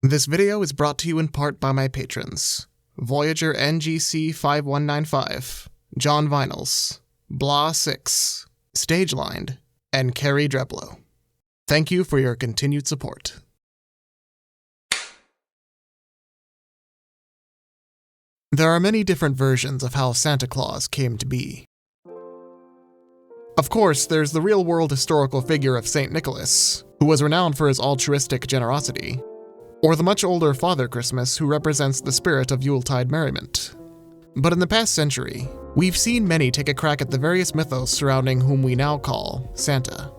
This video is brought to you in part by my patrons: Voyager NGC 5195, John Vinyls, Blah6, Stagelined, and Carrie Dreblow. Thank you for your continued support. There are many different versions of how Santa Claus came to be. Of course, there's the real-world historical figure of St. Nicholas, who was renowned for his altruistic generosity, or the much older Father Christmas, who represents the spirit of Yuletide merriment. But in the past century, we've seen many take a crack at the various mythos surrounding whom we now call Santa.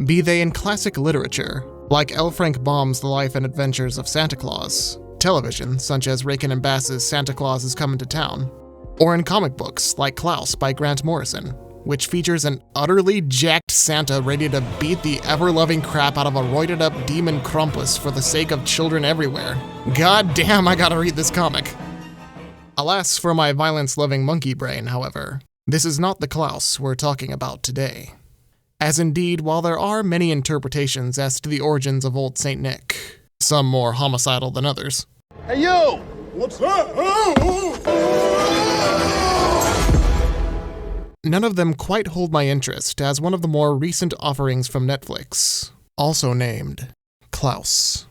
Be they in classic literature, like L. Frank Baum's The Life and Adventures of Santa Claus, television, such as Rakin and Bass's Santa Claus is Coming to Town, or in comic books like Klaus by Grant Morrison, which features an utterly jacked Santa ready to beat the ever-loving crap out of a roided-up demon Krampus for the sake of children everywhere. God damn, I gotta read this comic. Alas for my violence-loving monkey brain, however, this is not the Klaus we're talking about today. As indeed, while there are many interpretations as to the origins of Old Saint Nick, some more homicidal than others. Hey you! What's that? None of them quite hold my interest as one of the more recent offerings from Netflix, also named Klaus.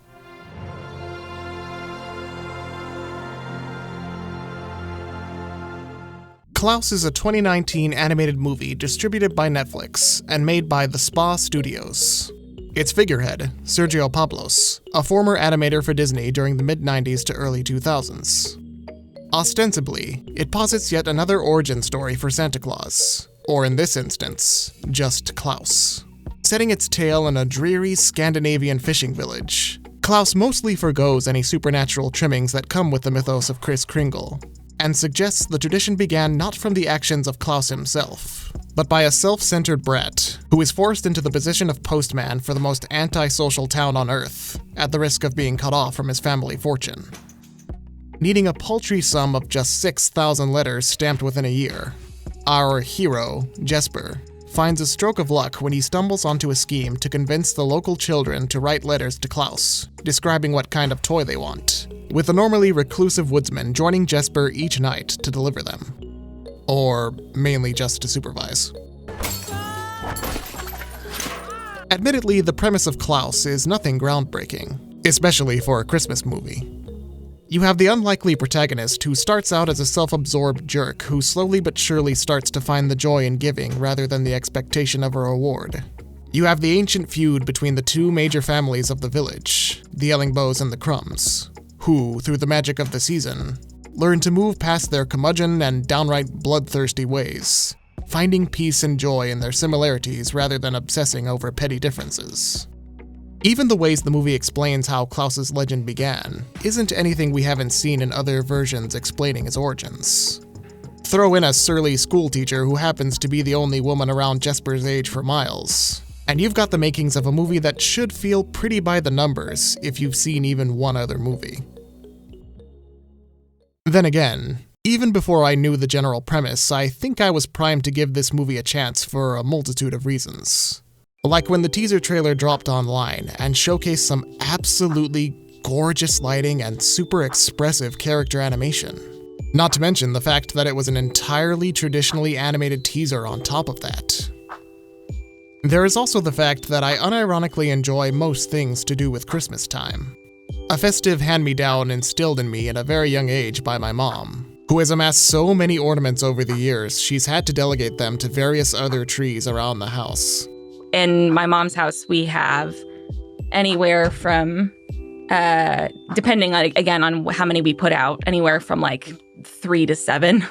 Klaus is a 2019 animated movie distributed by Netflix and made by the Spa Studios. Its figurehead, Sergio Pablos, a former animator for Disney during the mid-90s to early 2000s. Ostensibly, it posits yet another origin story for Santa Claus, or in this instance, just Klaus. Setting its tale in a dreary Scandinavian fishing village, Klaus mostly forgoes any supernatural trimmings that come with the mythos of Kris Kringle, and suggests the tradition began not from the actions of Klaus himself, but by a self-centered brat who is forced into the position of postman for the most antisocial town on Earth, at the risk of being cut off from his family fortune. Needing a paltry sum of just 6,000 letters stamped within a year, our hero, Jesper, finds a stroke of luck when he stumbles onto a scheme to convince the local children to write letters to Klaus, describing what kind of toy they want, with the normally reclusive woodsman joining Jesper each night to deliver them. Or mainly just to supervise. Admittedly, the premise of Klaus is nothing groundbreaking, especially for a Christmas movie. You have the unlikely protagonist who starts out as a self-absorbed jerk who slowly but surely starts to find the joy in giving rather than the expectation of a reward. You have the ancient feud between the two major families of the village, the Ellingbows and the Crumbs, who, through the magic of the season, learn to move past their curmudgeon and downright bloodthirsty ways, finding peace and joy in their similarities rather than obsessing over petty differences. Even the ways the movie explains how Klaus's legend began isn't anything we haven't seen in other versions explaining his origins. Throw in a surly schoolteacher who happens to be the only woman around Jesper's age for miles, and you've got the makings of a movie that should feel pretty by the numbers if you've seen even one other movie. Then again, even before I knew the general premise, I think I was primed to give this movie a chance for a multitude of reasons. Like when the teaser trailer dropped online and showcased some absolutely gorgeous lighting and super expressive character animation. Not to mention the fact that it was an entirely traditionally animated teaser on top of that. There is also the fact that I unironically enjoy most things to do with Christmas time. A festive hand-me-down instilled in me at a very young age by my mom, who has amassed so many ornaments over the years she's had to delegate them to various other trees around the house. In my mom's house, we have anywhere from, depending on, again, on how many we put out, anywhere from like 3 to 7.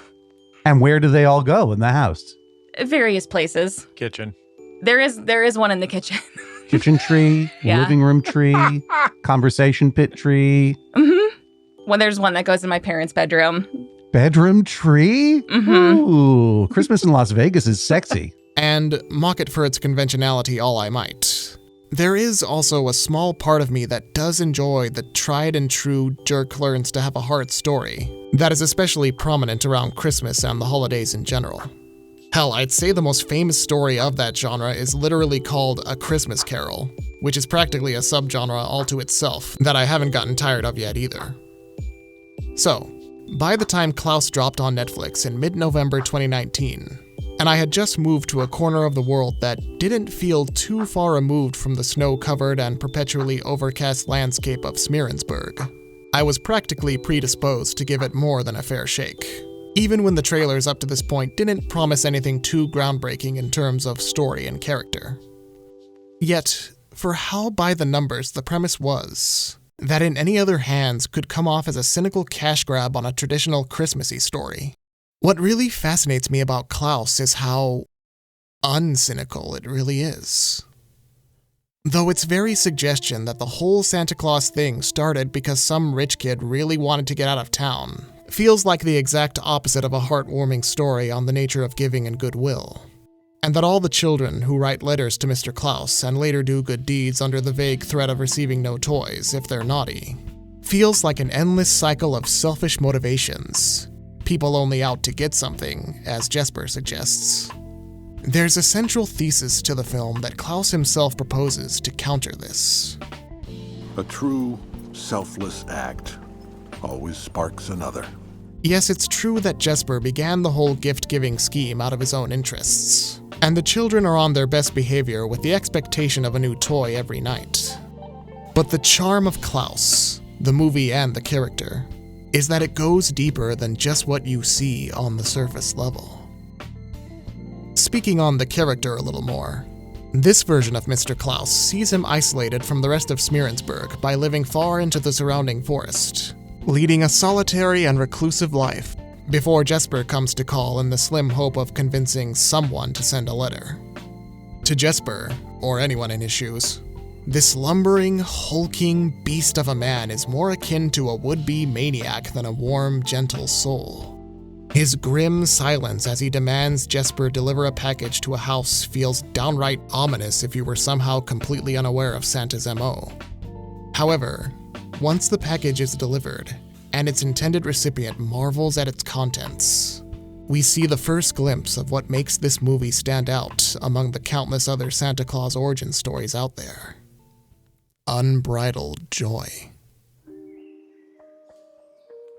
And where do they all go in the house? Various places. Kitchen. There is one in the kitchen. Kitchen tree, Yeah. living room tree, conversation pit tree. Mm-hmm. Well, there's one that goes in my parents' bedroom. Bedroom tree? Mm-hmm. Ooh, Christmas in Las Vegas is sexy. And mock it for its conventionality all I might. There is also a small part of me that does enjoy the tried and true jerk learns to have a heart story that is especially prominent around Christmas and the holidays in general. Hell, I'd say the most famous story of that genre is literally called A Christmas Carol, which is practically a subgenre all to itself that I haven't gotten tired of yet either. So, by the time Klaus dropped on Netflix in mid-November 2019, and I had just moved to a corner of the world that didn't feel too far removed from the snow-covered and perpetually overcast landscape of Smeerensburg, I was practically predisposed to give it more than a fair shake, even when the trailers up to this point didn't promise anything too groundbreaking in terms of story and character. Yet, for how by the numbers the premise was, that in any other hands could come off as a cynical cash grab on a traditional Christmassy story. What really fascinates me about Klaus is how uncynical it really is. Though its very suggestion that the whole Santa Claus thing started because some rich kid really wanted to get out of town feels like the exact opposite of a heartwarming story on the nature of giving and goodwill. And that all the children who write letters to Mr. Klaus and later do good deeds under the vague threat of receiving no toys if they're naughty, feels like an endless cycle of selfish motivations, people only out to get something, as Jesper suggests. There's a central thesis to the film that Klaus himself proposes to counter this. A true, selfless act always sparks another. Yes, it's true that Jesper began the whole gift-giving scheme out of his own interests, and the children are on their best behavior with the expectation of a new toy every night. But the charm of Klaus, the movie and the character, is that it goes deeper than just what you see on the surface level. Speaking on the character a little more, this version of Mr. Klaus sees him isolated from the rest of Smeerensburg by living far into the surrounding forest, leading a solitary and reclusive life before Jesper comes to call in the slim hope of convincing someone to send a letter. To Jesper, or anyone in his shoes, this lumbering, hulking beast of a man is more akin to a would-be maniac than a warm, gentle soul. His grim silence as he demands Jesper deliver a package to a house feels downright ominous if you were somehow completely unaware of Santa's MO. However, once the package is delivered, and its intended recipient marvels at its contents, we see the first glimpse of what makes this movie stand out among the countless other Santa Claus origin stories out there. Unbridled joy.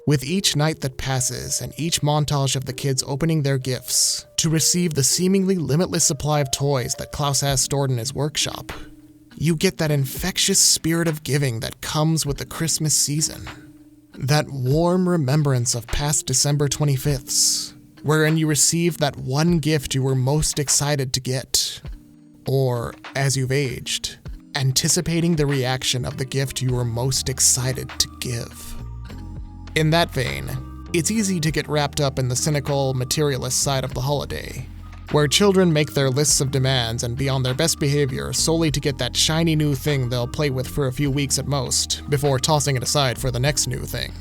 With each night that passes and each montage of the kids opening their gifts to receive the seemingly limitless supply of toys that Klaus has stored in his workshop, you get that infectious spirit of giving that comes with the Christmas season. That warm remembrance of past December 25ths, wherein you received that one gift you were most excited to get. Or, as you've aged, anticipating the reaction of the gift you were most excited to give. In that vein, it's easy to get wrapped up in the cynical, materialist side of the holiday, where children make their lists of demands and be on their best behavior solely to get that shiny new thing they'll play with for a few weeks at most, before tossing it aside for the next new thing.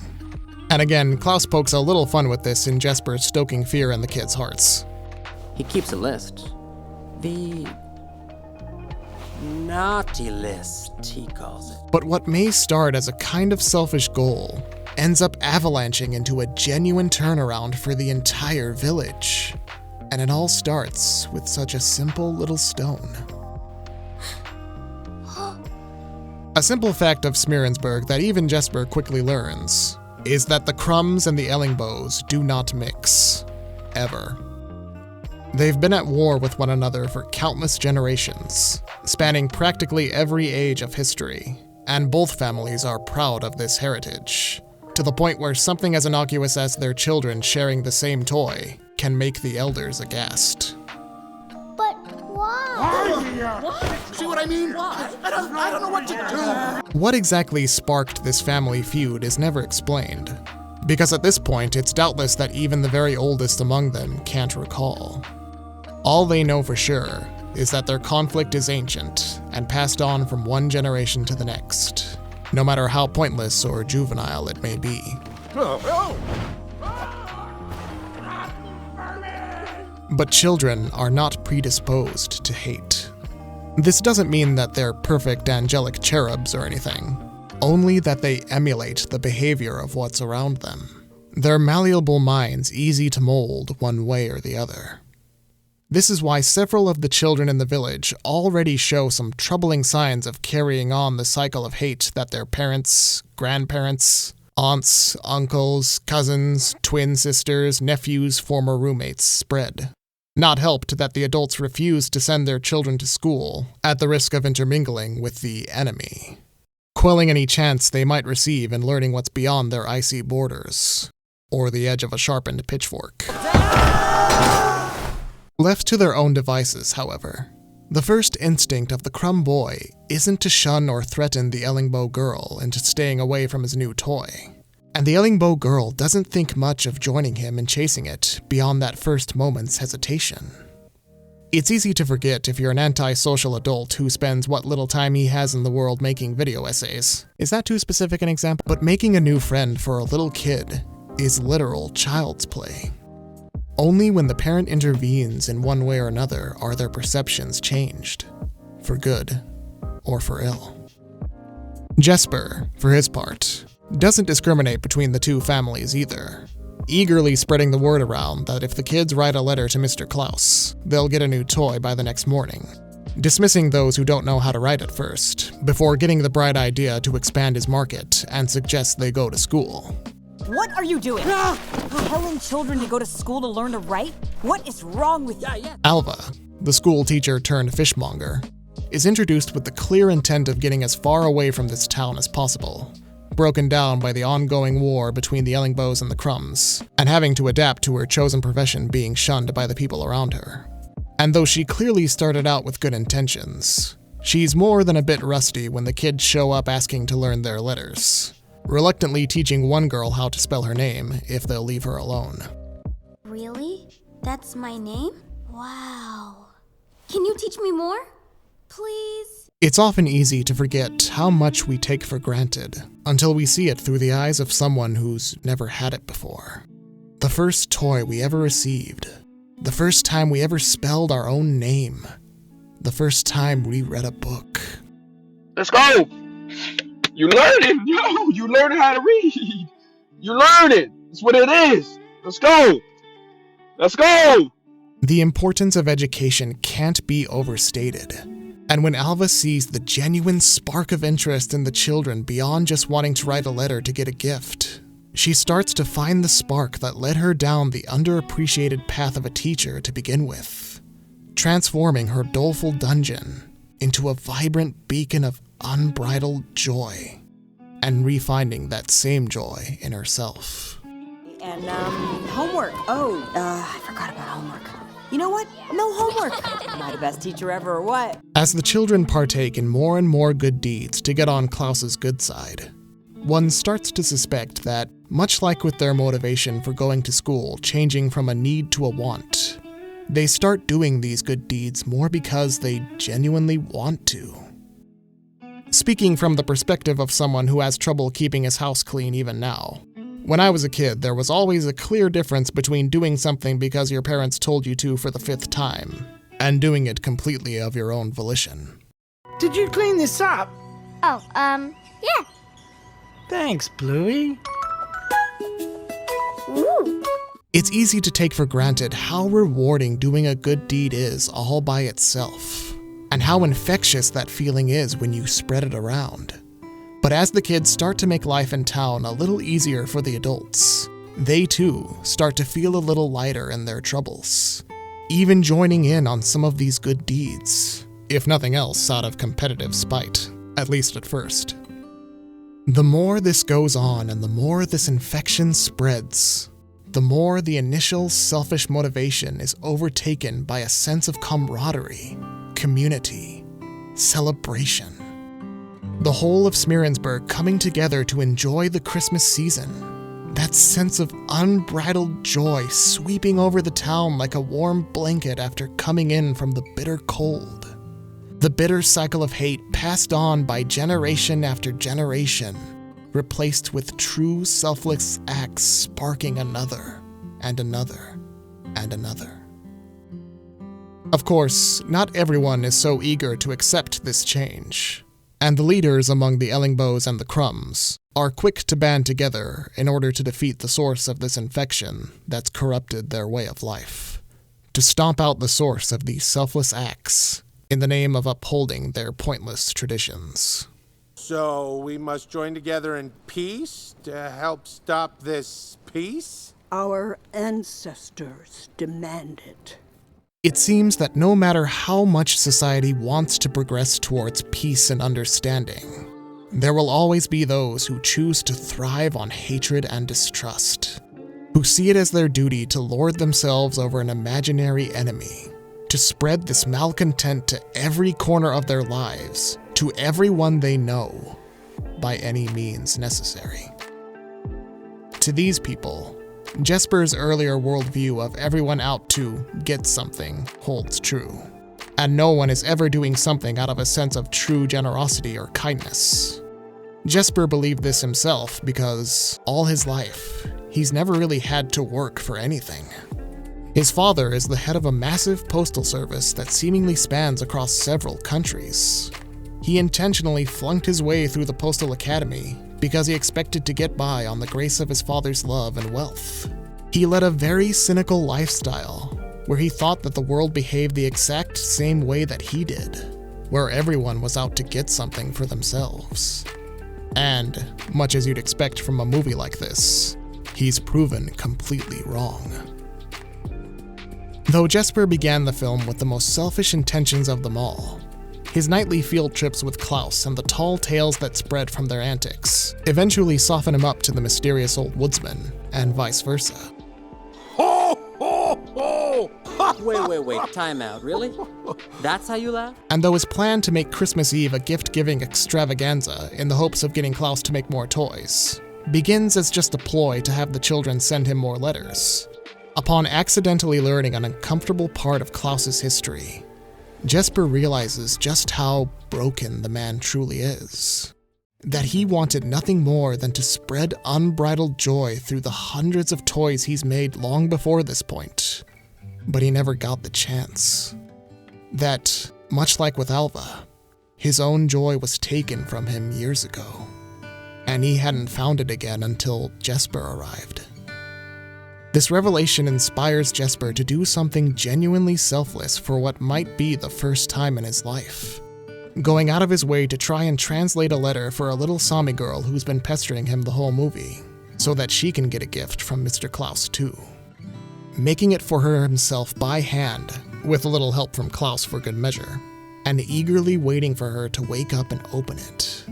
And again, Klaus pokes a little fun with this in Jesper stoking fear in the kids' hearts. He keeps a list. The naughty list, he calls it. But what may start as a kind of selfish goal ends up avalanching into a genuine turnaround for the entire village. And it all starts with such a simple little stone. A simple fact of Smeerensburg that even Jesper quickly learns is that the Crumbs and the Ellingbows do not mix. Ever. They've been at war with one another for countless generations, spanning practically every age of history, and both families are proud of this heritage, to the point where something as innocuous as their children sharing the same toy can make the elders aghast. But why? What? See what I mean? I don't know what to do. What exactly sparked this family feud is never explained, because at this point it's doubtless that even the very oldest among them can't recall. All they know for sure is that their conflict is ancient and passed on from one generation to the next, no matter how pointless or juvenile it may be. But children are not predisposed to hate. This doesn't mean that they're perfect angelic cherubs or anything, only that they emulate the behavior of what's around them. Their malleable minds easy to mold one way or the other. This is why several of the children in the village already show some troubling signs of carrying on the cycle of hate that their parents, grandparents, aunts, uncles, cousins, twin sisters, nephews, former roommates spread. Not helped that the adults refuse to send their children to school at the risk of intermingling with the enemy, quelling any chance they might receive in learning what's beyond their icy borders, or the edge of a sharpened pitchfork. Left to their own devices, however, the first instinct of the Crumb boy isn't to shun or threaten the Ellingbow girl into staying away from his new toy. And the Ellingbow girl doesn't think much of joining him in chasing it beyond that first moment's hesitation. It's easy to forget if you're an antisocial adult who spends what little time he has in the world making video essays. Is that too specific an example? But making a new friend for a little kid is literal child's play. Only when the parent intervenes in one way or another are their perceptions changed, for good or for ill. Jesper, for his part, doesn't discriminate between the two families either, eagerly spreading the word around that if the kids write a letter to Mr. Klaus, they'll get a new toy by the next morning, dismissing those who don't know how to write at first, before getting the bright idea to expand his market and suggest they go to school. What are you doing? Telling children to go to school to learn to write? What is wrong with you? Alva, the school teacher turned fishmonger, is introduced with the clear intent of getting as far away from this town as possible, broken down by the ongoing war between the Ellingbows and the Crumbs, and having to adapt to her chosen profession being shunned by the people around her. And though she clearly started out with good intentions, she's more than a bit rusty when the kids show up asking to learn their letters, reluctantly teaching one girl how to spell her name if they'll leave her alone. Really? That's my name? Wow. Can you teach me more? Please? It's often easy to forget how much we take for granted until we see it through the eyes of someone who's never had it before. The first toy we ever received, the first time we ever spelled our own name, the first time we read a book. Let's go! You learning, yo! You learning how to read! You learning! That's what it is! Let's go! Let's go! The importance of education can't be overstated. And when Alva sees the genuine spark of interest in the children beyond just wanting to write a letter to get a gift, she starts to find the spark that led her down the underappreciated path of a teacher to begin with, transforming her doleful dungeon into a vibrant beacon of unbridled joy, and refinding that same joy in herself. And, homework. I forgot about homework. You know what? No homework. Am I the best teacher ever or what? As the children partake in more and more good deeds to get on Klaus's good side, one starts to suspect that, much like with their motivation for going to school changing from a need to a want, they start doing these good deeds more because they genuinely want to. Speaking from the perspective of someone who has trouble keeping his house clean even now, when I was a kid, there was always a clear difference between doing something because your parents told you to for the 5th time, and doing it completely of your own volition. Did you clean this up? Oh, yeah. Thanks, Bluey. Ooh. It's easy to take for granted how rewarding doing a good deed is all by itself, and how infectious that feeling is when you spread it around. But as the kids start to make life in town a little easier for the adults, they too start to feel a little lighter in their troubles, even joining in on some of these good deeds, if nothing else out of competitive spite, at least at first. The more this goes on and the more this infection spreads, the more the initial selfish motivation is overtaken by a sense of camaraderie, community, celebration. The whole of Smearensburg coming together to enjoy the Christmas season. That sense of unbridled joy sweeping over the town like a warm blanket after coming in from the bitter cold. The bitter cycle of hate passed on by generation after generation, replaced with true selfless acts sparking another, and another, and another. Of course, not everyone is so eager to accept this change, and the leaders among the Ellingbows and the Crumbs are quick to band together in order to defeat the source of this infection that's corrupted their way of life, to stomp out the source of these selfless acts in the name of upholding their pointless traditions. So we must join together in peace to help stop this peace? Our ancestors demand it. It seems that no matter how much society wants to progress towards peace and understanding, there will always be those who choose to thrive on hatred and distrust, who see it as their duty to lord themselves over an imaginary enemy, to spread this malcontent to every corner of their lives, to everyone they know, by any means necessary. To these people, Jesper's earlier worldview of everyone out to get something holds true, and no one is ever doing something out of a sense of true generosity or kindness. Jesper believed this himself because, all his life, he's never really had to work for anything. His father is the head of a massive postal service that seemingly spans across several countries. He intentionally flunked his way through the Postal Academy because he expected to get by on the grace of his father's love and wealth. He led a very cynical lifestyle, where he thought that the world behaved the exact same way that he did, where everyone was out to get something for themselves. And, much as you'd expect from a movie like this, he's proven completely wrong. Though Jesper began the film with the most selfish intentions of them all, his nightly field trips with Klaus and the tall tales that spread from their antics eventually soften him up to the mysterious old woodsman, and vice versa. Ho, ho, ho! Wait, time out, really? That's how you laugh? And though his plan to make Christmas Eve a gift-giving extravaganza in the hopes of getting Klaus to make more toys begins as just a ploy to have the children send him more letters, upon accidentally learning an uncomfortable part of Klaus's history, Jesper realizes just how broken the man truly is. That he wanted nothing more than to spread unbridled joy through the hundreds of toys he's made long before this point, but he never got the chance. That, much like with Alva, his own joy was taken from him years ago, and he hadn't found it again until Jesper arrived. This revelation inspires Jesper to do something genuinely selfless for what might be the first time in his life, going out of his way to try and translate a letter for a little Sami girl who's been pestering him the whole movie, so that she can get a gift from Mr. Klaus too. Making it for her himself by hand, with a little help from Klaus for good measure, and eagerly waiting for her to wake up and open it.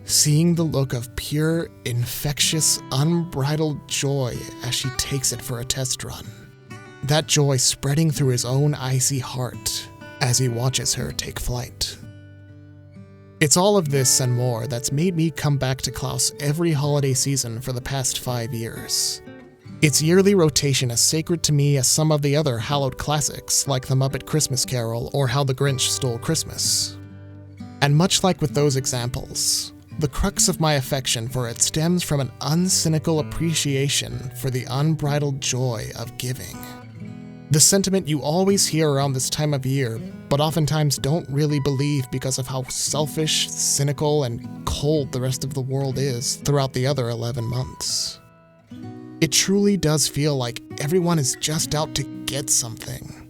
Seeing the look of pure, infectious, unbridled joy as she takes it for a test run. That joy spreading through his own icy heart as he watches her take flight. It's all of this and more that's made me come back to Klaus every holiday season for the past 5 years. Its yearly rotation as sacred to me as some of the other hallowed classics like The Muppet Christmas Carol or How the Grinch Stole Christmas. And much like with those examples, the crux of my affection for it stems from an uncynical appreciation for the unbridled joy of giving. The sentiment you always hear around this time of year, but oftentimes don't really believe because of how selfish, cynical, and cold the rest of the world is throughout the other 11 months. It truly does feel like everyone is just out to get something,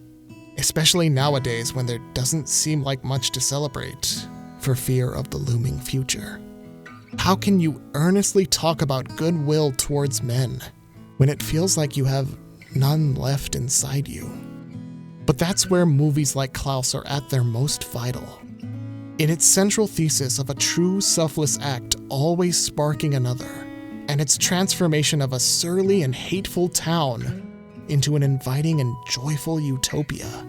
especially nowadays when there doesn't seem like much to celebrate for fear of the looming future. How can you earnestly talk about goodwill towards men when it feels like you have none left inside you? But that's where movies like Klaus are at their most vital. In its central thesis of a true selfless act always sparking another, and its transformation of a surly and hateful town into an inviting and joyful utopia,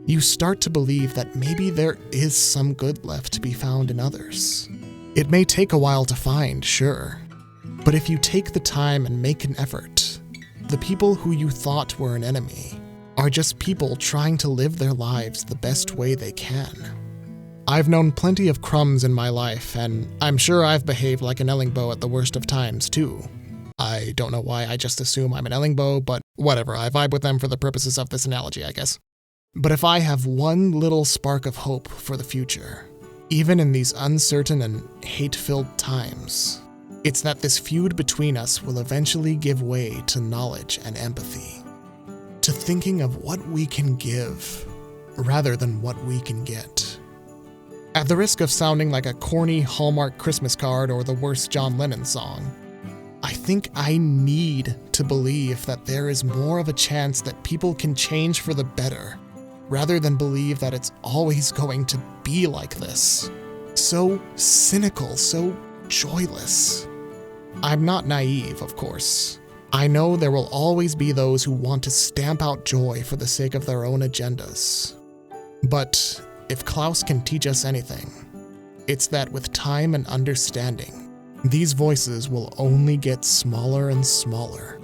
you start to believe that maybe there is some good left to be found in others. It may take a while to find, sure, but if you take the time and make an effort, the people who you thought were an enemy are just people trying to live their lives the best way they can. I've known plenty of crumbs in my life, and I'm sure I've behaved like an Ellingbo at the worst of times, too. I don't know why I just assume I'm an Ellingbo, but whatever, I vibe with them for the purposes of this analogy, I guess. But if I have one little spark of hope for the future, even in these uncertain and hate-filled times, it's that this feud between us will eventually give way to knowledge and empathy. to thinking of what we can give rather than what we can get. At the risk of sounding like a corny Hallmark Christmas card or the worst John Lennon song, I think I need to believe that there is more of a chance that people can change for the better, rather than believe that it's always going to be like this. So cynical, so joyless. I'm not naive, of course. I know there will always be those who want to stamp out joy for the sake of their own agendas. But if Klaus can teach us anything, it's that with time and understanding, these voices will only get smaller and smaller.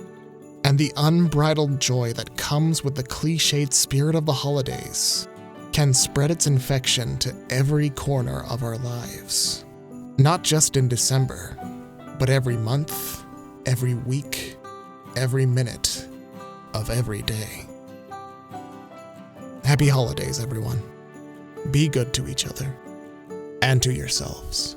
And the unbridled joy that comes with the cliched spirit of the holidays can spread its infection to every corner of our lives. Not just in December, but every month, every week, every minute of every day. Happy holidays, everyone. Be good to each other and to yourselves.